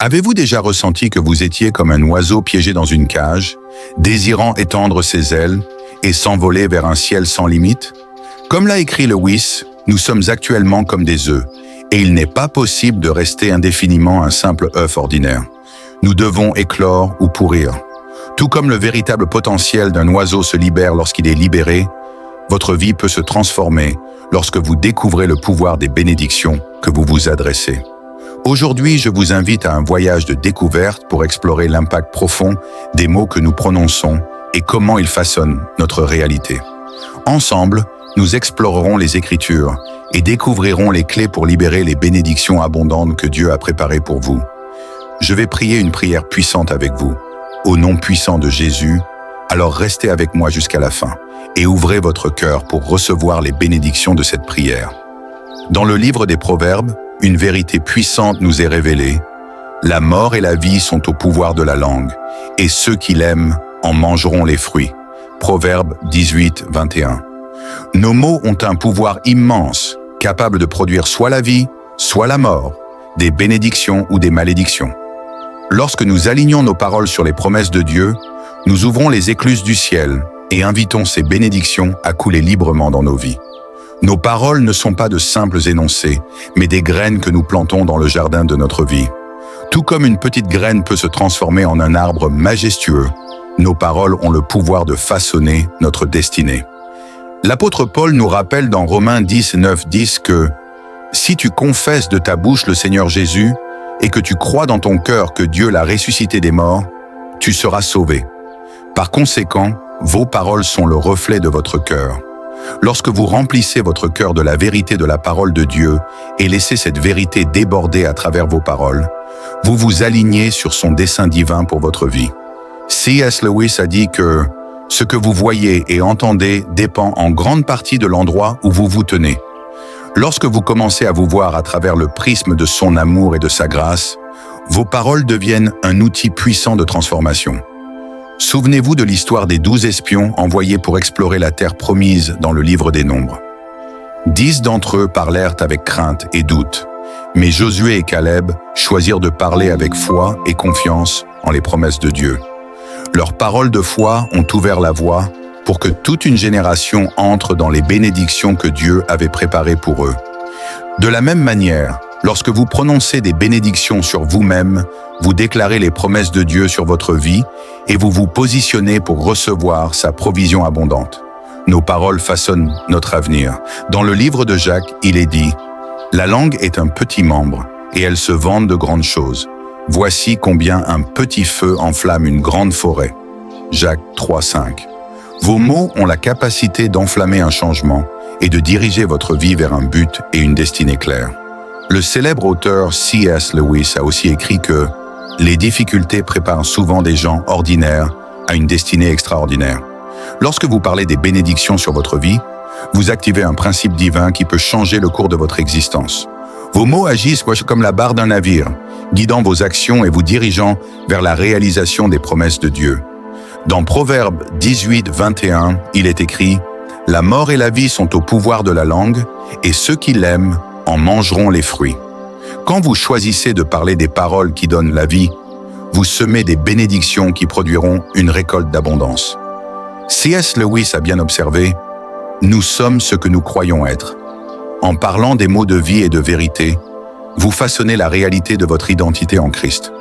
Avez-vous déjà ressenti que vous étiez comme un oiseau piégé dans une cage, désirant étendre ses ailes et s'envoler vers un ciel sans limite? Comme l'a écrit Lewis, nous sommes actuellement comme des œufs, et il n'est pas possible de rester indéfiniment un simple œuf ordinaire. Nous devons éclore ou pourrir. Tout comme le véritable potentiel d'un oiseau se libère lorsqu'il est libéré, votre vie peut se transformer lorsque vous découvrez le pouvoir des bénédictions que vous vous adressez. Aujourd'hui, je vous invite à un voyage de découverte pour explorer l'impact profond des mots que nous prononçons et comment ils façonnent notre réalité. Ensemble, nous explorerons les Écritures et découvrirons les clés pour libérer les bénédictions abondantes que Dieu a préparées pour vous. Je vais prier une prière puissante avec vous. Au nom puissant de Jésus, alors restez avec moi jusqu'à la fin et ouvrez votre cœur pour recevoir les bénédictions de cette prière. Dans le livre des Proverbes, une vérité puissante nous est révélée. La mort et la vie sont au pouvoir de la langue, et ceux qui l'aiment en mangeront les fruits. Proverbe 18, 21. Nos mots ont un pouvoir immense, capable de produire soit la vie, soit la mort, des bénédictions ou des malédictions. Lorsque nous alignons nos paroles sur les promesses de Dieu, nous ouvrons les écluses du ciel et invitons ces bénédictions à couler librement dans nos vies. Nos paroles ne sont pas de simples énoncés, mais des graines que nous plantons dans le jardin de notre vie. Tout comme une petite graine peut se transformer en un arbre majestueux, nos paroles ont le pouvoir de façonner notre destinée. L'apôtre Paul nous rappelle dans Romains 10, 9, 10 que « Si tu confesses de ta bouche le Seigneur Jésus et que tu crois dans ton cœur que Dieu l'a ressuscité des morts, tu seras sauvé. Par conséquent, vos paroles sont le reflet de votre cœur. » Lorsque vous remplissez votre cœur de la vérité de la parole de Dieu et laissez cette vérité déborder à travers vos paroles, vous vous alignez sur son dessein divin pour votre vie. C.S. Lewis a dit que « Ce que vous voyez et entendez dépend en grande partie de l'endroit où vous vous tenez. » Lorsque vous commencez à vous voir à travers le prisme de son amour et de sa grâce, vos paroles deviennent un outil puissant de transformation. Souvenez-vous de l'histoire des 12 espions envoyés pour explorer la terre promise dans le livre des Nombres. 10 d'entre eux parlèrent avec crainte et doute, mais Josué et Caleb choisirent de parler avec foi et confiance en les promesses de Dieu. Leurs paroles de foi ont ouvert la voie pour que toute une génération entre dans les bénédictions que Dieu avait préparées pour eux. De la même manière, lorsque vous prononcez des bénédictions sur vous-même, vous déclarez les promesses de Dieu sur votre vie et vous vous positionnez pour recevoir sa provision abondante. Nos paroles façonnent notre avenir. Dans le livre de Jacques, il est dit « La langue est un petit membre et elle se vante de grandes choses. Voici combien un petit feu enflamme une grande forêt. » Jacques 3, 5. Vos mots ont la capacité d'enflammer un changement et de diriger votre vie vers un but et une destinée claire. Le célèbre auteur C.S. Lewis a aussi écrit que « Les difficultés préparent souvent des gens ordinaires à une destinée extraordinaire. » Lorsque vous parlez des bénédictions sur votre vie, vous activez un principe divin qui peut changer le cours de votre existence. Vos mots agissent comme la barre d'un navire, guidant vos actions et vous dirigeant vers la réalisation des promesses de Dieu. Dans Proverbe 18, 21, il est écrit « La mort et la vie sont au pouvoir de la langue, et ceux qui l'aiment en mangeront les fruits. » Quand vous choisissez de parler des paroles qui donnent la vie, vous semez des bénédictions qui produiront une récolte d'abondance. C.S. Lewis a bien observé « Nous sommes ce que nous croyons être. » En parlant des mots de vie et de vérité, vous façonnez la réalité de votre identité en Christ.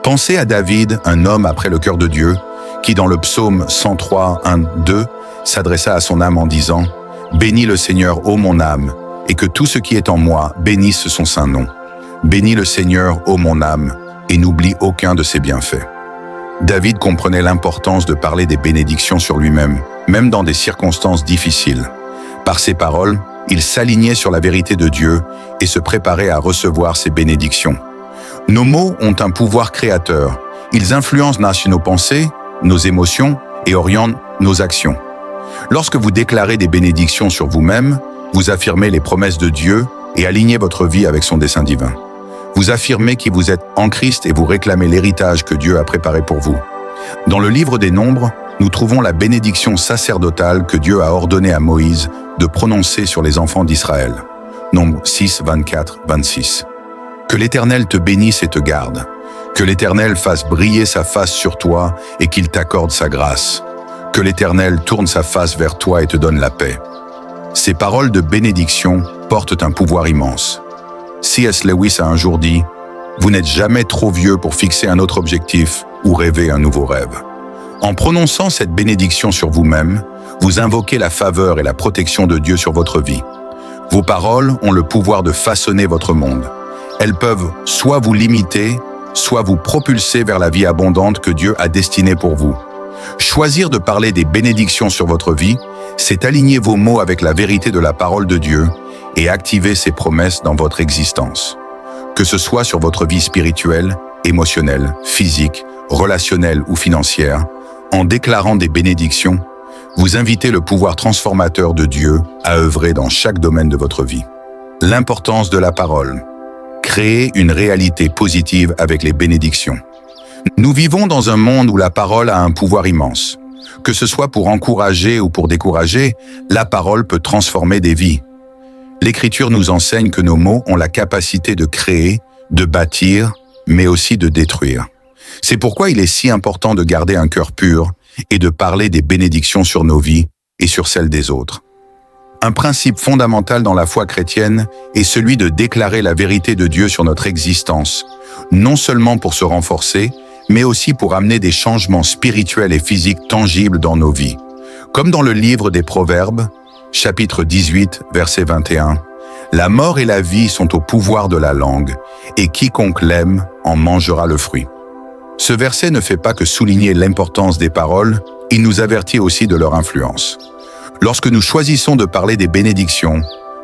Pensez à David, un homme après le cœur de Dieu, qui dans le psaume 103, 1, 2, s'adressa à son âme en disant « Bénis le Seigneur, ô mon âme, et que tout ce qui est en moi bénisse son saint nom. Bénis le Seigneur, ô mon âme, et n'oublie aucun de ses bienfaits. » David comprenait l'importance de parler des bénédictions sur lui-même, même dans des circonstances difficiles. Par ses paroles, il s'alignait sur la vérité de Dieu et se préparait à recevoir ses bénédictions. Nos mots ont un pouvoir créateur. Ils influencent nos pensées, nos émotions et orientent nos actions. Lorsque vous déclarez des bénédictions sur vous-même, vous affirmez les promesses de Dieu et alignez votre vie avec son dessein divin. Vous affirmez qui vous êtes en Christ et vous réclamez l'héritage que Dieu a préparé pour vous. Dans le livre des Nombres, nous trouvons la bénédiction sacerdotale que Dieu a ordonné à Moïse de prononcer sur les enfants d'Israël. Nombres 6, 24, 26. Que l'Éternel te bénisse et te garde. Que l'Éternel fasse briller sa face sur toi et qu'il t'accorde sa grâce. Que l'Éternel tourne sa face vers toi et te donne la paix. Ces paroles de bénédiction portent un pouvoir immense. C.S. Lewis a un jour dit « Vous n'êtes jamais trop vieux pour fixer un autre objectif ou rêver un nouveau rêve. » En prononçant cette bénédiction sur vous-même, vous invoquez la faveur et la protection de Dieu sur votre vie. Vos paroles ont le pouvoir de façonner votre monde. Elles peuvent soit vous limiter, soit vous propulser vers la vie abondante que Dieu a destinée pour vous. Choisir de parler des bénédictions sur votre vie, c'est aligner vos mots avec la vérité de la parole de Dieu et activer ses promesses dans votre existence. Que ce soit sur votre vie spirituelle, émotionnelle, physique, relationnelle ou financière, en déclarant des bénédictions, vous invitez le pouvoir transformateur de Dieu à œuvrer dans chaque domaine de votre vie. L'importance de la parole. Créer une réalité positive avec les bénédictions. Nous vivons dans un monde où la parole a un pouvoir immense. Que ce soit pour encourager ou pour décourager, la parole peut transformer des vies. L'Écriture nous enseigne que nos mots ont la capacité de créer, de bâtir, mais aussi de détruire. C'est pourquoi il est si important de garder un cœur pur et de parler des bénédictions sur nos vies et sur celles des autres. Un principe fondamental dans la foi chrétienne est celui de déclarer la vérité de Dieu sur notre existence, non seulement pour se renforcer, mais aussi pour amener des changements spirituels et physiques tangibles dans nos vies. Comme dans le livre des Proverbes, chapitre 18, verset 21, « La mort et la vie sont au pouvoir de la langue, et quiconque l'aime en mangera le fruit. » Ce verset ne fait pas que souligner l'importance des paroles, il nous avertit aussi de leur influence. Lorsque nous choisissons de parler des bénédictions,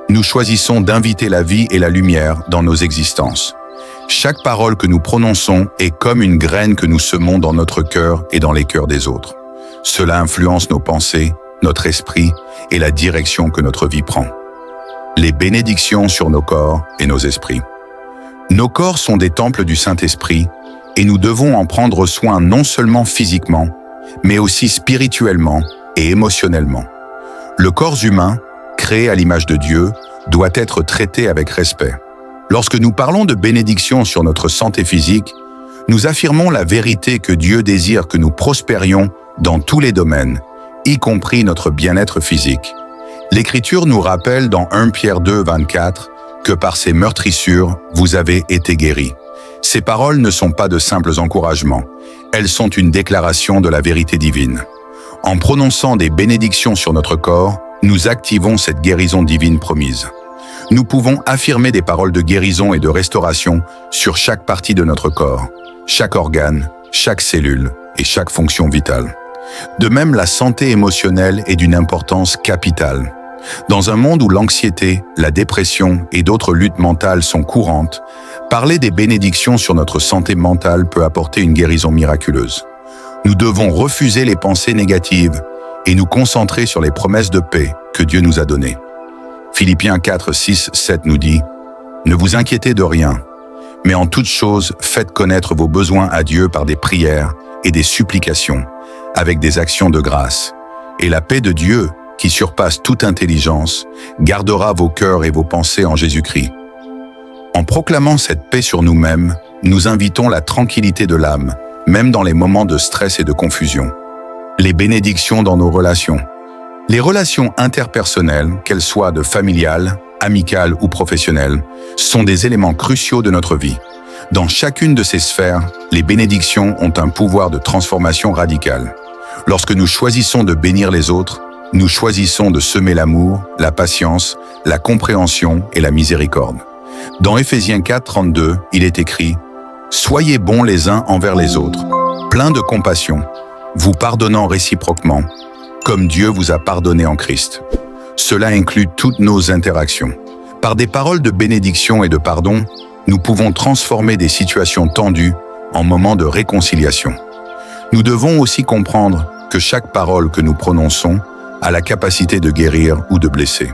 nous choisissons d'inviter la vie et la lumière dans nos existences. Chaque parole que nous prononçons est comme une graine que nous semons dans notre cœur et dans les cœurs des autres. Cela influence nos pensées, notre esprit et la direction que notre vie prend. Les bénédictions sur nos corps et nos esprits. Nos corps sont des temples du Saint-Esprit et nous devons en prendre soin non seulement physiquement, mais aussi spirituellement et émotionnellement. Le corps humain, créé à l'image de Dieu, doit être traité avec respect. Lorsque nous parlons de bénédiction sur notre santé physique, nous affirmons la vérité que Dieu désire que nous prospérions dans tous les domaines, y compris notre bien-être physique. L'Écriture nous rappelle dans 1 Pierre 2, 24 que par ses meurtrissures, vous avez été guéris. Ces paroles ne sont pas de simples encouragements, elles sont une déclaration de la vérité divine. En prononçant des bénédictions sur notre corps, nous activons cette guérison divine promise. Nous pouvons affirmer des paroles de guérison et de restauration sur chaque partie de notre corps, chaque organe, chaque cellule et chaque fonction vitale. De même, la santé émotionnelle est d'une importance capitale. Dans un monde où l'anxiété, la dépression et d'autres luttes mentales sont courantes, parler des bénédictions sur notre santé mentale peut apporter une guérison miraculeuse. Nous devons refuser les pensées négatives et nous concentrer sur les promesses de paix que Dieu nous a données. Philippiens 4, 6, 7 nous dit « Ne vous inquiétez de rien, mais en toute chose, faites connaître vos besoins à Dieu par des prières et des supplications, avec des actions de grâce. Et la paix de Dieu, qui surpasse toute intelligence, gardera vos cœurs et vos pensées en Jésus-Christ. » En proclamant cette paix sur nous-mêmes, nous invitons la tranquillité de l'âme, même dans les moments de stress et de confusion. Les bénédictions dans nos relations. Les relations interpersonnelles, qu'elles soient de familiales, amicales ou professionnelles, sont des éléments cruciaux de notre vie. Dans chacune de ces sphères, les bénédictions ont un pouvoir de transformation radicale. Lorsque nous choisissons de bénir les autres, nous choisissons de semer l'amour, la patience, la compréhension et la miséricorde. Dans Éphésiens 4, 32, il est écrit « Soyez bons les uns envers les autres, pleins de compassion, vous pardonnant réciproquement, comme Dieu vous a pardonné en Christ. » Cela inclut toutes nos interactions. Par des paroles de bénédiction et de pardon, nous pouvons transformer des situations tendues en moments de réconciliation. Nous devons aussi comprendre que chaque parole que nous prononçons a la capacité de guérir ou de blesser.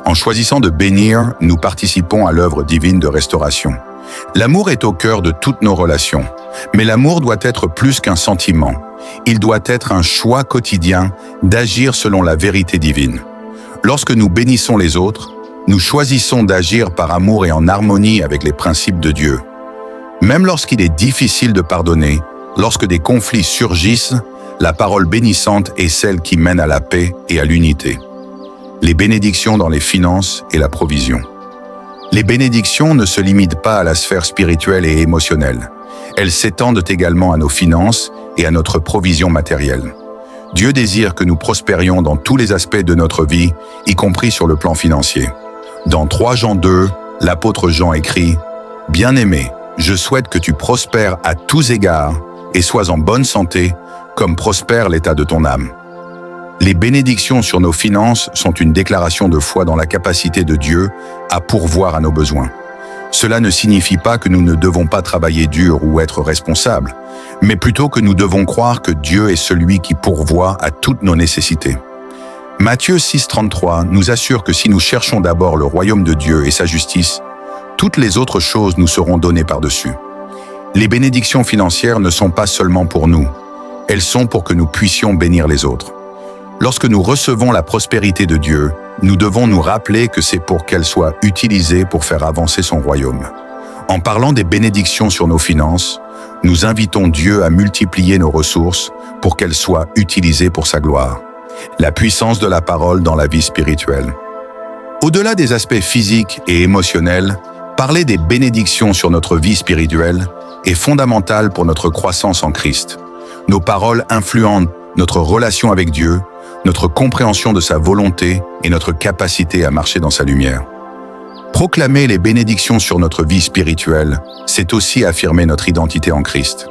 En choisissant de bénir, nous participons à l'œuvre divine de restauration. L'amour est au cœur de toutes nos relations, mais l'amour doit être plus qu'un sentiment. Il doit être un choix quotidien d'agir selon la vérité divine. Lorsque nous bénissons les autres, nous choisissons d'agir par amour et en harmonie avec les principes de Dieu. Même lorsqu'il est difficile de pardonner, lorsque des conflits surgissent, la parole bénissante est celle qui mène à la paix et à l'unité. Les bénédictions dans les finances et la provision. Les bénédictions ne se limitent pas à la sphère spirituelle et émotionnelle. Elles s'étendent également à nos finances et à notre provision matérielle. Dieu désire que nous prospérions dans tous les aspects de notre vie, y compris sur le plan financier. Dans 3 Jean 2, l'apôtre Jean écrit « Bien-aimé, je souhaite que tu prospères à tous égards et sois en bonne santé, comme prospère l'état de ton âme. » Les bénédictions sur nos finances sont une déclaration de foi dans la capacité de Dieu à pourvoir à nos besoins. Cela ne signifie pas que nous ne devons pas travailler dur ou être responsables, mais plutôt que nous devons croire que Dieu est celui qui pourvoit à toutes nos nécessités. Matthieu 6,33 nous assure que si nous cherchons d'abord le royaume de Dieu et sa justice, toutes les autres choses nous seront données par-dessus. Les bénédictions financières ne sont pas seulement pour nous, elles sont pour que nous puissions bénir les autres. Lorsque nous recevons la prospérité de Dieu, nous devons nous rappeler que c'est pour qu'elle soit utilisée pour faire avancer son royaume. En parlant des bénédictions sur nos finances, nous invitons Dieu à multiplier nos ressources pour qu'elles soient utilisées pour sa gloire. La puissance de la parole dans la vie spirituelle. Au-delà des aspects physiques et émotionnels, parler des bénédictions sur notre vie spirituelle est fondamental pour notre croissance en Christ. Nos paroles influencent notre relation avec Dieu, notre compréhension de sa volonté et notre capacité à marcher dans sa lumière. Proclamer les bénédictions sur notre vie spirituelle, c'est aussi affirmer notre identité en Christ.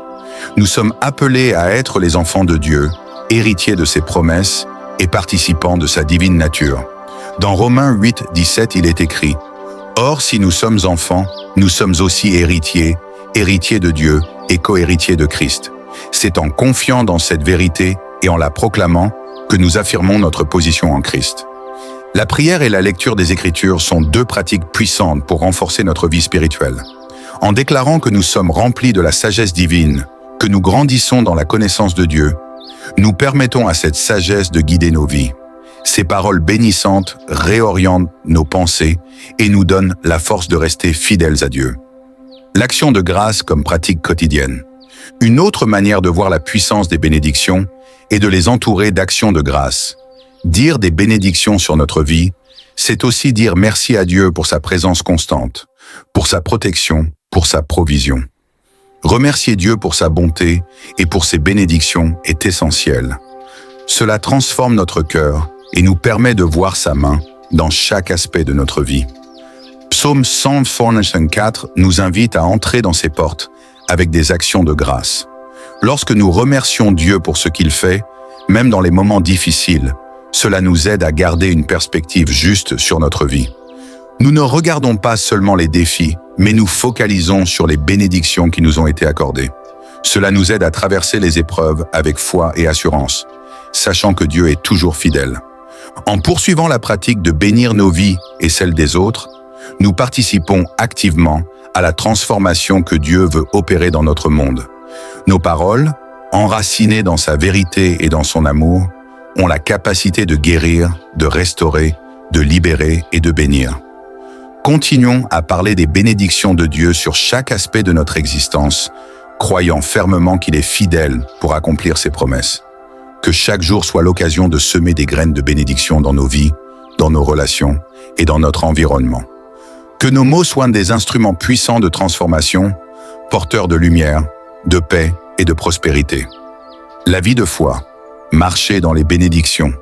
Nous sommes appelés à être les enfants de Dieu, héritiers de ses promesses et participants de sa divine nature. Dans Romains 8, 17, il est écrit « Or, si nous sommes enfants, nous sommes aussi héritiers, héritiers de Dieu et co-héritiers de Christ. C'est en confiant dans cette vérité et en la proclamant que nous affirmons notre position en Christ. » La prière et la lecture des Écritures sont 2 pratiques puissantes pour renforcer notre vie spirituelle. En déclarant que nous sommes remplis de la sagesse divine, que nous grandissons dans la connaissance de Dieu, nous permettons à cette sagesse de guider nos vies. Ces paroles bénissantes réorientent nos pensées et nous donnent la force de rester fidèles à Dieu. L'action de grâce comme pratique quotidienne. Une autre manière de voir la puissance des bénédictions est de les entourer d'actions de grâce. Dire des bénédictions sur notre vie, c'est aussi dire merci à Dieu pour sa présence constante, pour sa protection, pour sa provision. Remercier Dieu pour sa bonté et pour ses bénédictions est essentiel. Cela transforme notre cœur et nous permet de voir sa main dans chaque aspect de notre vie. Psaume 104 nous invite à entrer dans ses portes avec des actions de grâce. Lorsque nous remercions Dieu pour ce qu'il fait, même dans les moments difficiles, cela nous aide à garder une perspective juste sur notre vie. Nous ne regardons pas seulement les défis, mais nous focalisons sur les bénédictions qui nous ont été accordées. Cela nous aide à traverser les épreuves avec foi et assurance, sachant que Dieu est toujours fidèle. En poursuivant la pratique de bénir nos vies et celles des autres, nous participons activement à la transformation que Dieu veut opérer dans notre monde. Nos paroles, enracinées dans sa vérité et dans son amour, ont la capacité de guérir, de restaurer, de libérer et de bénir. Continuons à parler des bénédictions de Dieu sur chaque aspect de notre existence, croyant fermement qu'il est fidèle pour accomplir ses promesses. Que chaque jour soit l'occasion de semer des graines de bénédiction dans nos vies, dans nos relations et dans notre environnement. Que nos mots soient des instruments puissants de transformation, porteurs de lumière, de paix et de prospérité. La vie de foi, marcher dans les bénédictions.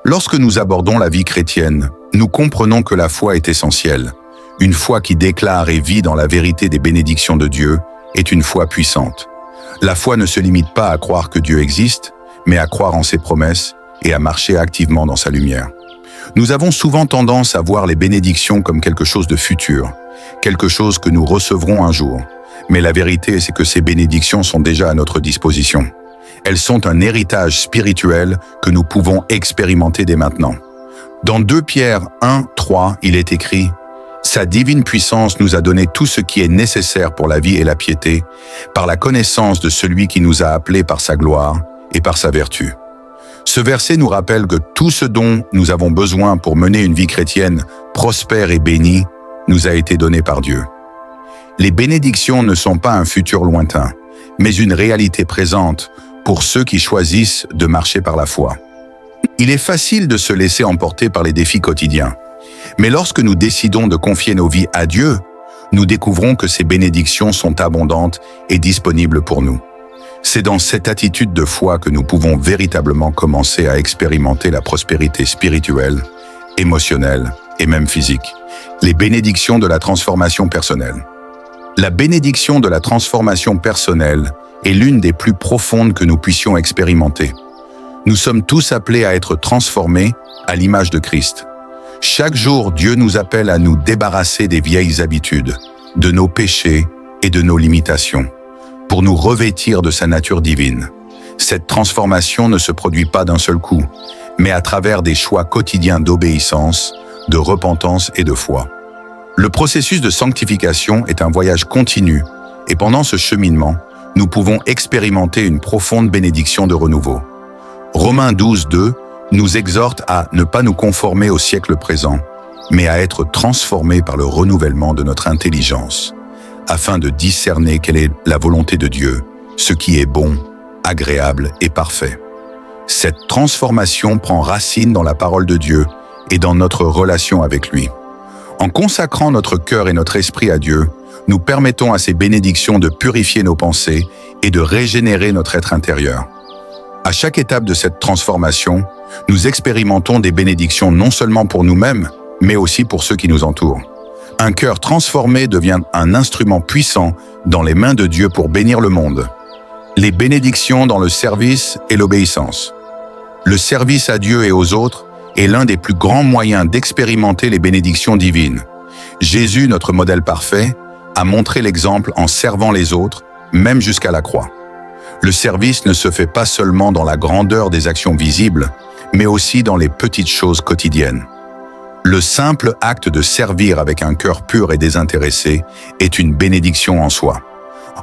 Lorsque nous abordons la vie chrétienne, nous comprenons que la foi est essentielle. Une foi qui déclare et vit dans la vérité des bénédictions de Dieu est une foi puissante. La foi ne se limite pas à croire que Dieu existe, mais à croire en ses promesses et à marcher activement dans sa lumière. Nous avons souvent tendance à voir les bénédictions comme quelque chose de futur, quelque chose que nous recevrons un jour. Mais la vérité, c'est que ces bénédictions sont déjà à notre disposition. Elles sont un héritage spirituel que nous pouvons expérimenter dès maintenant. Dans 2 Pierre 1, 3, il est écrit « Sa divine puissance nous a donné tout ce qui est nécessaire pour la vie et la piété, par la connaissance de celui qui nous a appelés par sa gloire et par sa vertu. » Ce verset nous rappelle que tout ce dont nous avons besoin pour mener une vie chrétienne prospère et bénie nous a été donné par Dieu. Les bénédictions ne sont pas un futur lointain, mais une réalité présente pour ceux qui choisissent de marcher par la foi. Il est facile de se laisser emporter par les défis quotidiens, mais lorsque nous décidons de confier nos vies à Dieu, nous découvrons que ces bénédictions sont abondantes et disponibles pour nous. C'est dans cette attitude de foi que nous pouvons véritablement commencer à expérimenter la prospérité spirituelle, émotionnelle et même physique. Les bénédictions de la transformation personnelle. La bénédiction de la transformation personnelle est l'une des plus profondes que nous puissions expérimenter. Nous sommes tous appelés à être transformés à l'image de Christ. Chaque jour, Dieu nous appelle à nous débarrasser des vieilles habitudes, de nos péchés et de nos limitations, pour nous revêtir de sa nature divine. Cette transformation ne se produit pas d'un seul coup, mais à travers des choix quotidiens d'obéissance, de repentance et de foi. Le processus de sanctification est un voyage continu, et pendant ce cheminement, nous pouvons expérimenter une profonde bénédiction de renouveau. Romains 12:2 nous exhorte à ne pas nous conformer au siècle présent, mais à être transformés par le renouvellement de notre intelligence, afin de discerner quelle est la volonté de Dieu, ce qui est bon, agréable et parfait. Cette transformation prend racine dans la parole de Dieu et dans notre relation avec lui. En consacrant notre cœur et notre esprit à Dieu, nous permettons à ces bénédictions de purifier nos pensées et de régénérer notre être intérieur. À chaque étape de cette transformation, nous expérimentons des bénédictions non seulement pour nous-mêmes, mais aussi pour ceux qui nous entourent. Un cœur transformé devient un instrument puissant dans les mains de Dieu pour bénir le monde. Les bénédictions dans le service et l'obéissance. Le service à Dieu et aux autres est l'un des plus grands moyens d'expérimenter les bénédictions divines. Jésus, notre modèle parfait, a montré l'exemple en servant les autres, même jusqu'à la croix. Le service ne se fait pas seulement dans la grandeur des actions visibles, mais aussi dans les petites choses quotidiennes. Le simple acte de servir avec un cœur pur et désintéressé est une bénédiction en soi.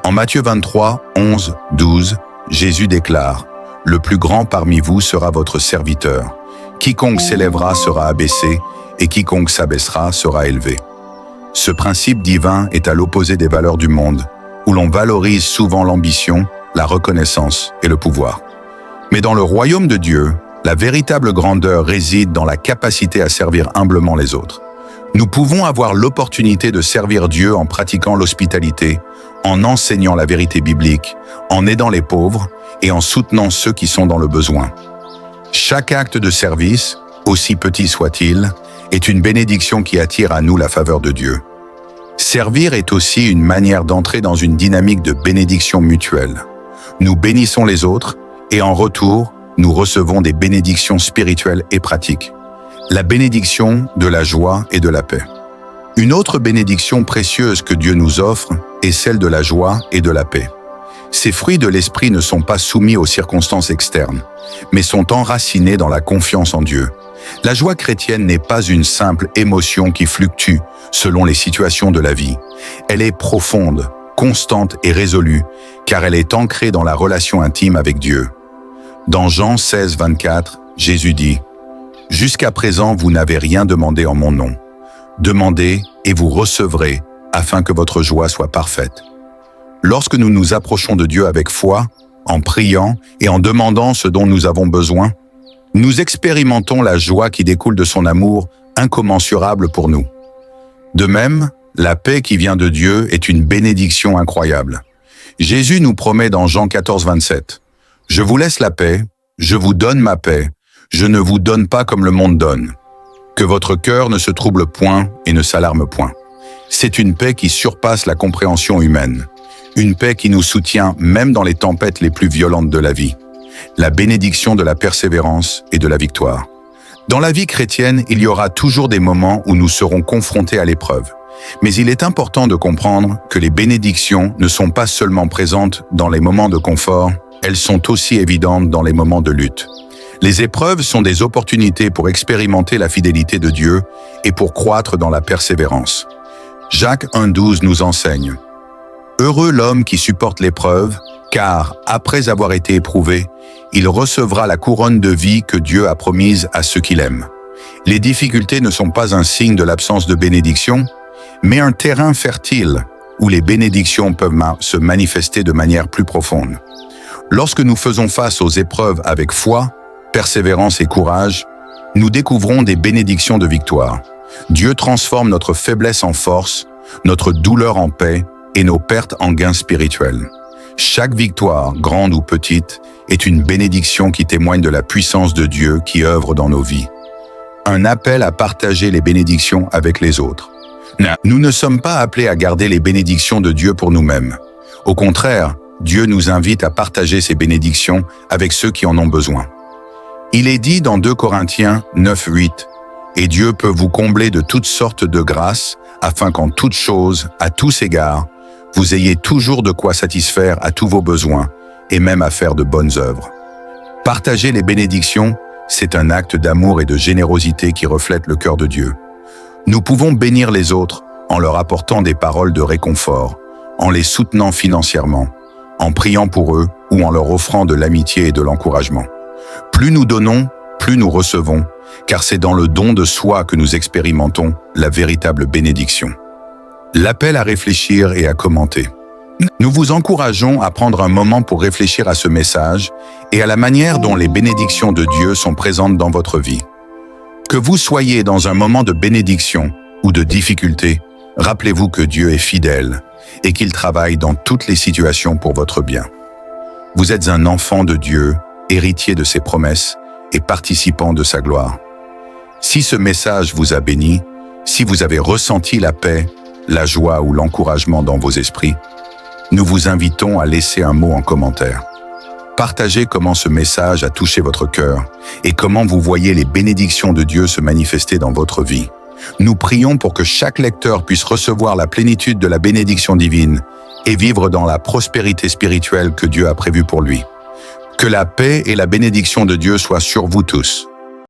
En Matthieu 23, 11, 12, Jésus déclare « Le plus grand parmi vous sera votre serviteur. Quiconque s'élèvera sera abaissé, et quiconque s'abaissera sera élevé. » Ce principe divin est à l'opposé des valeurs du monde, où l'on valorise souvent l'ambition, la reconnaissance et le pouvoir. Mais dans le royaume de Dieu, la véritable grandeur réside dans la capacité à servir humblement les autres. Nous pouvons avoir l'opportunité de servir Dieu en pratiquant l'hospitalité, en enseignant la vérité biblique, en aidant les pauvres et en soutenant ceux qui sont dans le besoin. Chaque acte de service, aussi petit soit-il, est une bénédiction qui attire à nous la faveur de Dieu. Servir est aussi une manière d'entrer dans une dynamique de bénédiction mutuelle. Nous bénissons les autres et en retour, nous recevons des bénédictions spirituelles et pratiques. La bénédiction de la joie et de la paix. Une autre bénédiction précieuse que Dieu nous offre est celle de la joie et de la paix. Ces fruits de l'esprit ne sont pas soumis aux circonstances externes, mais sont enracinés dans la confiance en Dieu. La joie chrétienne n'est pas une simple émotion qui fluctue selon les situations de la vie. Elle est profonde, constante et résolue, car elle est ancrée dans la relation intime avec Dieu. Dans Jean 16, 24, Jésus dit « Jusqu'à présent, vous n'avez rien demandé en mon nom. Demandez et vous recevrez, afin que votre joie soit parfaite. » Lorsque nous nous approchons de Dieu avec foi, en priant et en demandant ce dont nous avons besoin, nous expérimentons la joie qui découle de son amour incommensurable pour nous. De même, la paix qui vient de Dieu est une bénédiction incroyable. Jésus nous promet dans Jean 14, 27 « Je vous laisse la paix, je vous donne ma paix, je ne vous donne pas comme le monde donne. Que votre cœur ne se trouble point et ne s'alarme point. » C'est une paix qui surpasse la compréhension humaine. Une paix qui nous soutient même dans les tempêtes les plus violentes de la vie. La bénédiction de la persévérance et de la victoire. Dans la vie chrétienne, il y aura toujours des moments où nous serons confrontés à l'épreuve. Mais il est important de comprendre que les bénédictions ne sont pas seulement présentes dans les moments de confort, elles sont aussi évidentes dans les moments de lutte. Les épreuves sont des opportunités pour expérimenter la fidélité de Dieu et pour croître dans la persévérance. Jacques 1,12 nous enseigne « Heureux l'homme qui supporte l'épreuve, car, après avoir été éprouvé, il recevra la couronne de vie que Dieu a promise à ceux qui l'aiment. » Les difficultés ne sont pas un signe de l'absence de bénédiction, mais un terrain fertile où les bénédictions peuvent se manifester de manière plus profonde. Lorsque nous faisons face aux épreuves avec foi, persévérance et courage, nous découvrons des bénédictions de victoire. Dieu transforme notre faiblesse en force, notre douleur en paix et nos pertes en gains spirituels. Chaque victoire, grande ou petite, est une bénédiction qui témoigne de la puissance de Dieu qui œuvre dans nos vies. Un appel à partager les bénédictions avec les autres. Nous ne sommes pas appelés à garder les bénédictions de Dieu pour nous-mêmes. Au contraire, Dieu nous invite à partager ces bénédictions avec ceux qui en ont besoin. Il est dit dans 2 Corinthiens 9:8, « Et Dieu peut vous combler de toutes sortes de grâces, afin qu'en toutes choses, à tous égards, vous ayez toujours de quoi satisfaire à tous vos besoins, et même à faire de bonnes œuvres. » Partager les bénédictions, c'est un acte d'amour et de générosité qui reflète le cœur de Dieu. Nous pouvons bénir les autres en leur apportant des paroles de réconfort, en les soutenant financièrement, en priant pour eux ou en leur offrant de l'amitié et de l'encouragement. Plus nous donnons, plus nous recevons, car c'est dans le don de soi que nous expérimentons la véritable bénédiction. L'appel à réfléchir et à commenter. Nous vous encourageons à prendre un moment pour réfléchir à ce message et à la manière dont les bénédictions de Dieu sont présentes dans votre vie. Que vous soyez dans un moment de bénédiction ou de difficulté, rappelez-vous que Dieu est fidèle et qu'il travaille dans toutes les situations pour votre bien. Vous êtes un enfant de Dieu, héritier de ses promesses et participant de sa gloire. Si ce message vous a béni, si vous avez ressenti la paix, la joie ou l'encouragement dans vos esprits, nous vous invitons à laisser un mot en commentaire. Partagez comment ce message a touché votre cœur et comment vous voyez les bénédictions de Dieu se manifester dans votre vie. Nous prions pour que chaque lecteur puisse recevoir la plénitude de la bénédiction divine et vivre dans la prospérité spirituelle que Dieu a prévue pour lui. Que la paix et la bénédiction de Dieu soient sur vous tous.